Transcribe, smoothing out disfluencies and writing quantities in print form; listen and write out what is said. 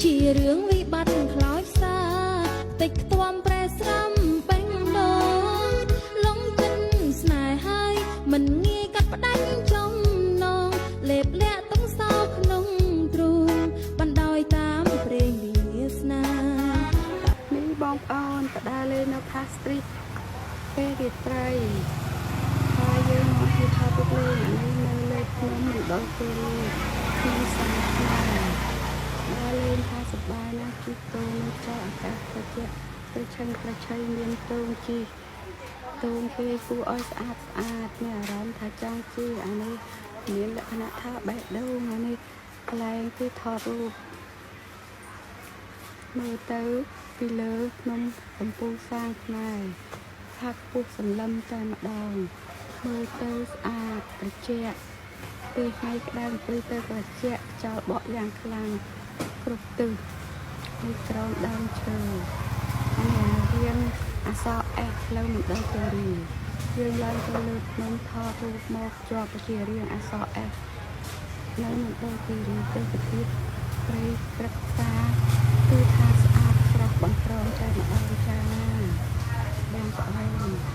ជារឿងវិបត្តិខ្លោចសាតិចខ្ទាំប្រែស្រាំបេងដូងលងចិត្តស្នេហ៍ហើយមិនងាយកាត់ផ្ដាច់ចំណងលេបលាក់ទុំសោក្នុងទ្រូងបណ្ដោយតាមព្រេងវាសនានេះបងប្អូនក៏ដើរលេងនៅផាសស្ទ្រីតពេលរាត្រីហើយយើងមកទីថតរូបលេងនេះនៅលើភ្នំមណ្ឌលគិរីក្នុងសាលាខ្មែរដើរលេងថាសប្បាយណាស់ជិះតូងចោលអាកាសត្រជាក់ប្រឆៃមានតូងជីតូងគេគួរឲ្យស្អាតមានអារម្មណ៍ថាចង់ជិះអានេះមានលក្ខណៈថាបេះដូងអានេះកន្លែងគឺថតរូបមើលទៅពីលើភ្នំកំពូលសាងខ្មែរផាកពុះសន្លឹមតែម្ដងមើលទៅស្អាតត្រជាក់ពេលថ្ងៃក្តៅពេលទៅត្រជាក់ខ្យល់បក់យ៉ាងខ្លាំងគ្រប់ទិសនេះក្រោមដើមឈើអានេះរៀងអសរ S ផ្លូវមណ្ឌលគិរីយើងឡើងទៅលើភ្នំថតរូបមកជាប់ជារៀងអសរ S នៅមណ្ឌលគិរីទេសភាពព្រៃព្រឹក្សាគឺថាស្អាតស្រស់បំព្រងតែម្ដងចាបងប្អូន